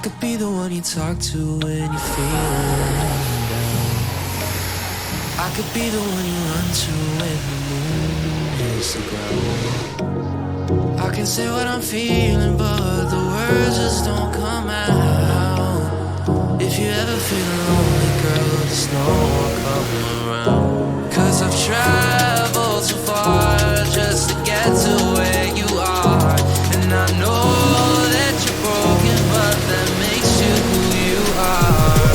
could be the one you talk to when you're feeling down. I could be the one you run to when the moon hits the ground. I can say what I'm feeling, but the words just don't come out. If you ever feel lonely, girl, just know I'll come around. 'Cause I've traveled so far just to get to where you are. And I know that you're broken, but that makes you who you are.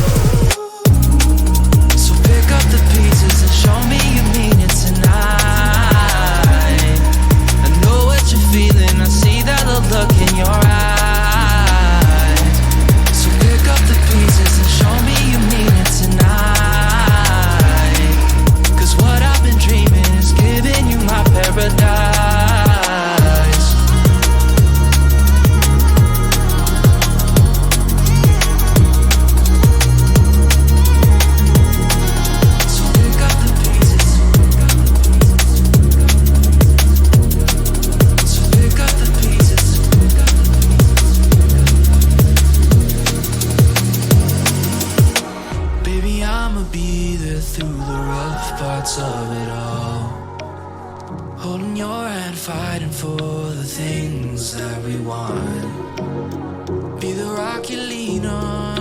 So pick up the pieces and show me you mean it tonight. I know what you're feeling, I see that look in your eyes. So pick up the pieces and show me you mean it tonight. 'Cause what I've been dreaming is giving you my paradise. So pick up the pieces. So pick up the pieces. Baby, I'ma be there through the rough parts of it all. Holding your hand, fighting for the things that we want. Be the rock you lean on